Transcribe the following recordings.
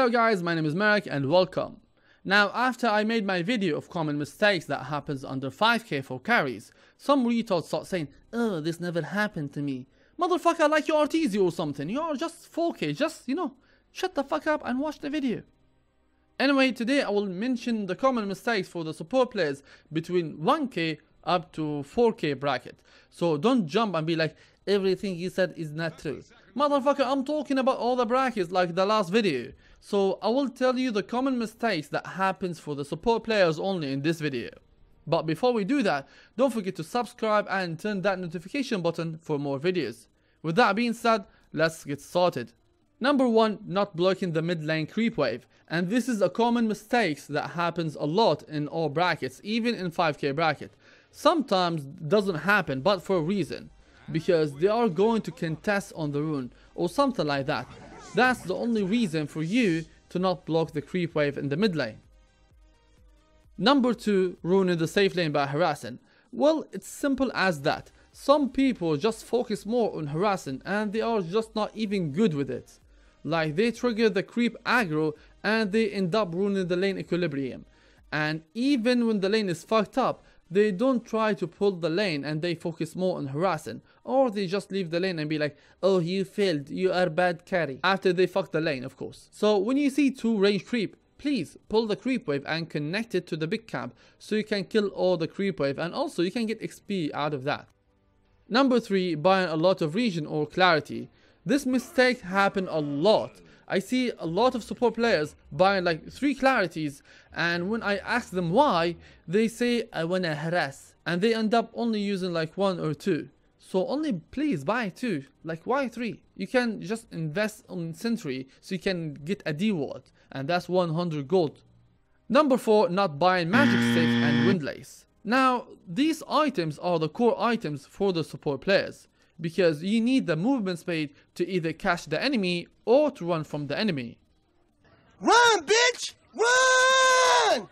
Hello guys, my name is Meric and welcome. Now after I made my video of common mistakes that happens under 5k for carries, some retards start saying, oh, this never happened to me. Motherfucker, like you are easy or something, you are just 4k, just, shut the fuck up and watch the video. Anyway, today I will mention the common mistakes for the support players between 1k up to 4k bracket. So don't jump and be like, everything you said is not true. Motherfucker, I'm talking about all the brackets like the last video. So I will tell you the common mistakes that happens for the support players only in this video. But before we do that, don't forget to subscribe and turn that notification button for more videos. With that being said, let's get started. Number 1, not blocking the mid lane creep wave. And this is a common mistake that happens a lot in all brackets, even in 5k bracket. Sometimes doesn't happen, but for a reason. Because they are going to contest on the rune or something like that. That's the only reason for you to not block the creep wave in the mid lane. Number 2, ruining the safe lane by harassing. Well, it's simple as that. Some people just focus more on harassing and they are just not even good with it. Like they trigger the creep aggro and they end up ruining the lane equilibrium. And even when the lane is fucked up, they don't try to pull the lane and they focus more on harassing. Or they just leave the lane and be like, oh, you failed, you are bad carry. After they fuck the lane, of course. So when you see 2 range creep, please pull the creep wave and connect it to the big camp so you can kill all the creep wave and also you can get XP out of that. Number 3, buying a lot of region or clarity. This mistake happen a lot. I see a lot of support players buying like 3 clarities, and when I ask them why, they say I wanna harass, and they end up only using like 1 or 2. So only please buy 2, like why 3? You can just invest on sentry so you can get a D ward, and that's 100 gold. Number 4, not buying magic stick and windlace. Now these items are the core items for the support players, because you need the movement speed to either catch the enemy or to run from the enemy. Run, bitch! Run!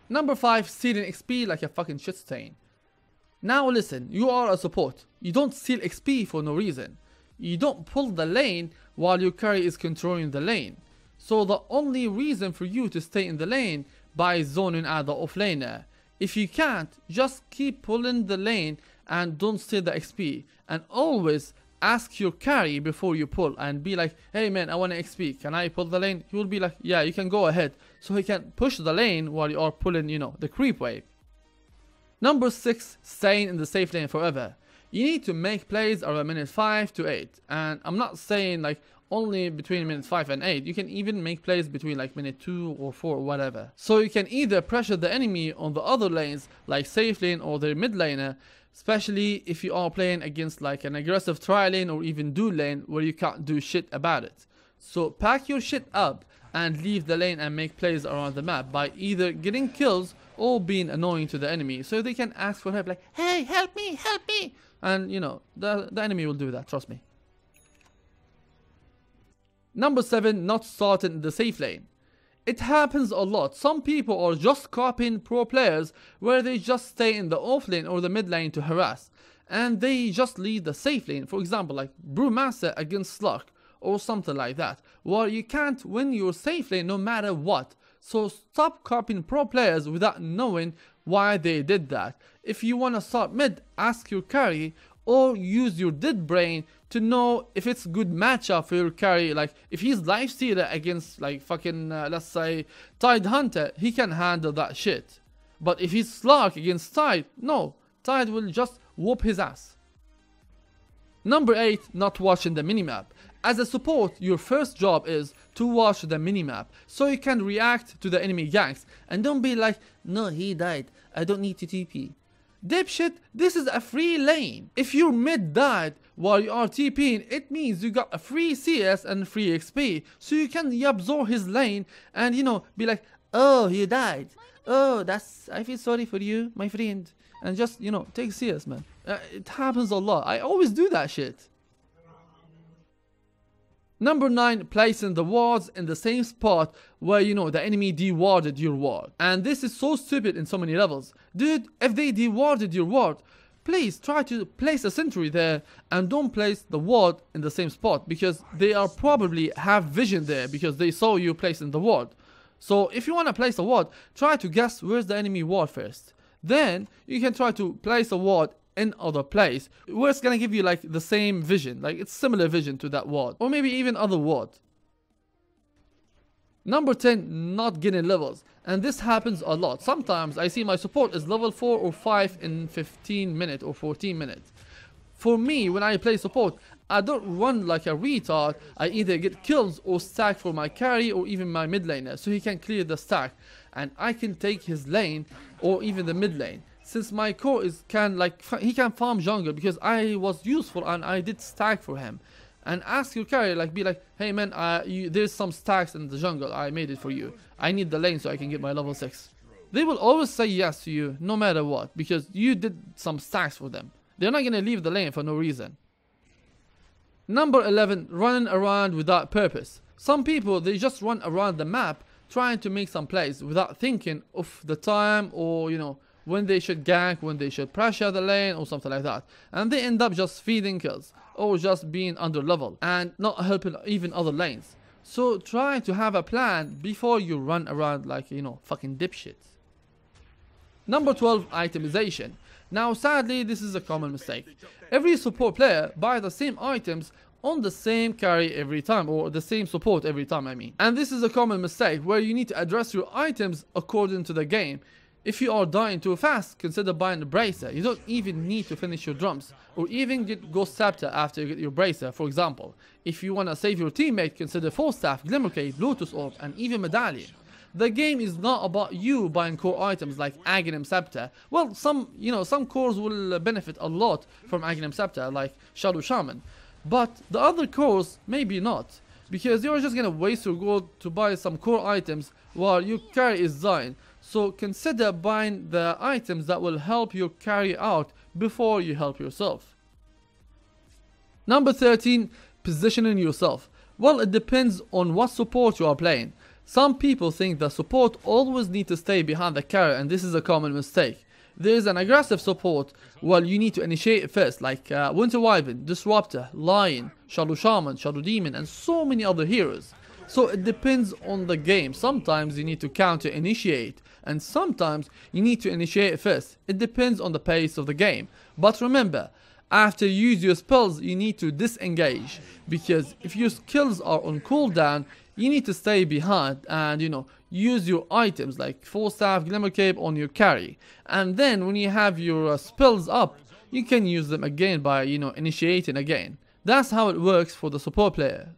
Number 5, stealing XP like a fucking shit stain. Now listen, you are a support. You don't steal XP for no reason. You don't pull the lane while your carry is controlling the lane. So the only reason for you to stay in the lane by zoning out the offlaner. If you can't, just keep pulling the lane and don't steal the XP. And always ask your carry before you pull and be like, hey man, I want an XP, can I pull the lane? He will be like, yeah, you can go ahead. So he can push the lane while you are pulling, the creep wave. Number 6, staying in the safe lane forever. You need to make plays around minute 5 to 8. And I'm not saying like only between minute 5 and 8. You can even make plays between like minute 2 or 4 or whatever. So you can either pressure the enemy on the other lanes like safe lane or their mid laner, especially if you are playing against like an aggressive tri lane or even dual lane where you can't do shit about it. So pack your shit up and leave the lane and make plays around the map by either getting kills or being annoying to the enemy so they can ask for help like, hey, help me, and the enemy will do that, trust me. Number 7, not starting in the safe lane. It happens a lot. Some people are just copying pro players where they just stay in the off lane or the mid lane to harass, and they just leave the safe lane. For example, like Brewmaster against Slurk or something like that, where you can't win your safe lane no matter what. So stop copying pro players without knowing why they did that. If you want to start mid, ask your carry or use your dead brain to know if it's good matchup for your carry. Like if he's lifestealer against like fucking let's say Tide Hunter, he can handle that shit. But if he's Slurk against Tide, no, Tide will just whoop his ass. Number 8, not watching the minimap. As a support, your first job is to watch the minimap so you can react to the enemy ganks and don't be like, no, he died, I don't need to TP. Dipshit, this is a free lane. If your mid died while you are TPing, it means you got a free CS and free XP. So you can absorb his lane and be like, oh, he died. Oh, I feel sorry for you, my friend. And just, take CS, man. It happens a lot. I always do that shit. Number 9, placing the wards in the same spot where the enemy dewarded your ward. And this is so stupid in so many levels. Dude, if they dewarded your ward, please try to place a sentry there and don't place the ward in the same spot, because they are probably have vision there because they saw you placing the ward. So if you want to place a ward, try to guess where's the enemy ward first. Then you can try to place a ward in other place where it's gonna give you like the same vision, like it's similar vision to that ward, or maybe even other ward. Number 10, not getting levels. And this happens a lot. Sometimes I see my support is level 4 or 5 in 15 minutes or 14 minutes. For me, when I play support, I don't run like a retard. I either get kills or stack for my carry or even my mid laner, so he can clear the stack and I can take his lane or even the mid lane. Since my core he can farm jungle, because I was useful and I did stack for him. And ask your carrier, like, be like, hey man, there's some stacks in the jungle, I made it for you. I need the lane so I can get my level 6. They will always say yes to you, no matter what, because you did some stacks for them. They're not gonna leave the lane for no reason. Number 11, running around without purpose. Some people, they just run around the map trying to make some plays without thinking of the time, or you know, when they should gank, when they should pressure the lane or something like that. And they end up just feeding kills or just being under level and not helping even other lanes. So try to have a plan before you run around like, you know, fucking dipshits. Number 12, itemization. Now sadly, this is a common mistake. Every support player buys the same items on the same carry every time, or the same support every time, I mean. And this is a common mistake where you need to address your items according to the game. If you are dying too fast, consider buying a bracer. You don't even need to finish your drums, or even get Ghost Scepter after you get your bracer, for example. If you want to save your teammate, consider Force Staff, Glimmer Cape, Lotus Orb, and even Medallion. The game is not about you buying core items like Aghanim Scepter. Well, some cores will benefit a lot from Aghanim Scepter, like Shadow Shaman. But the other cores, maybe not. Because you're just gonna waste your gold to buy some core items while your carry is dying. So consider buying the items that will help your carry out before you help yourself. Number 13, positioning yourself. Well, it depends on what support you are playing. Some people think that support always need to stay behind the carry, and this is a common mistake. There is an aggressive support, well, you need to initiate first, like Winter Wyvern, Disruptor, Lion, Shadow Shaman, Shadow Demon, and so many other heroes. So it depends on the game. Sometimes you need to counter initiate, and sometimes you need to initiate first. It depends on the pace of the game. But remember, after you use your spells, you need to disengage, because if your skills are on cooldown, you need to stay behind and, you know, use your items like Force Staff, Glimmer Cape on your carry. And then when you have your spells up, you can use them again by, you know, initiating again. That's how it works for the support player.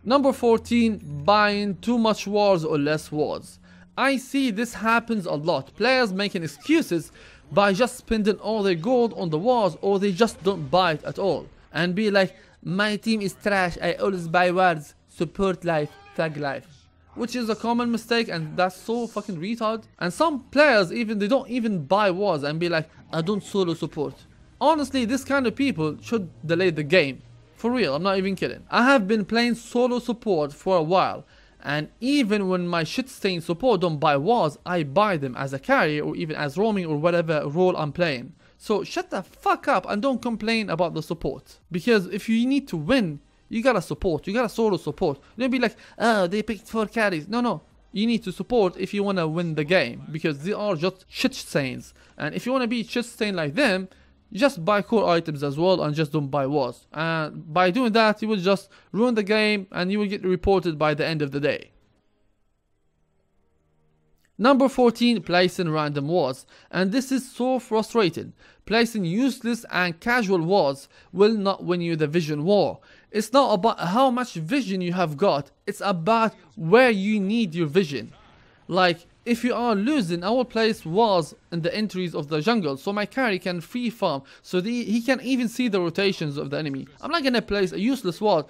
Number 14, buying too much wards or less wards. I see this happens a lot. Players making excuses by just spending all their gold on the wards, or they just don't buy it at all. And be like, my team is trash, I always buy wards, support life, thug life. Which is a common mistake, and that's so fucking retard. And some players they don't even buy wards and be like, I don't solo support. Honestly, this kind of people should delay the game. For real, I'm not even kidding. I have been playing solo support for a while, and even when my shit-stained support don't buy wards, I buy them as a carry or even as roaming or whatever role I'm playing. So shut the fuck up and don't complain about the support. Because if you need to win, you gotta support, you gotta solo support. Don't be like, oh, they picked 4 carries. No. You need to support if you wanna win the game, because they are just shit-stains. And if you wanna be shit-stained like them, just buy core items as well and just don't buy wards. And by doing that, you will just ruin the game and you will get reported by the end of the day. Number 14, placing random wards. And this is so frustrating. Placing useless and casual wards will not win you the vision war. It's not about how much vision you have got, it's about where you need your vision. Like, if you are losing, I will place wards in the entries of the jungle so my carry can free farm, so he can even see the rotations of the enemy. I'm not gonna place a useless ward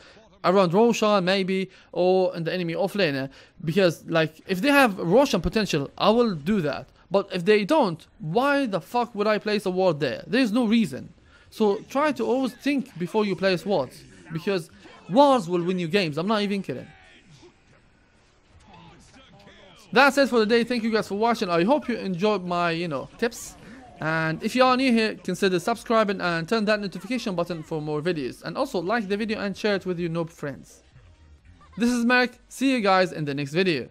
around Roshan maybe, or in the enemy offlaner, because like if they have Roshan potential, I will do that. But if they don't, why the fuck would I place a ward there? There's no reason. So try to always think before you place wards, because wards will win you games. I'm not even kidding. That's it for the day. Thank you guys for watching. I hope you enjoyed my, tips. And if you are new here, consider subscribing and turn that notification button for more videos. And also like the video and share it with your noob friends. This is Meric. See you guys in the next video.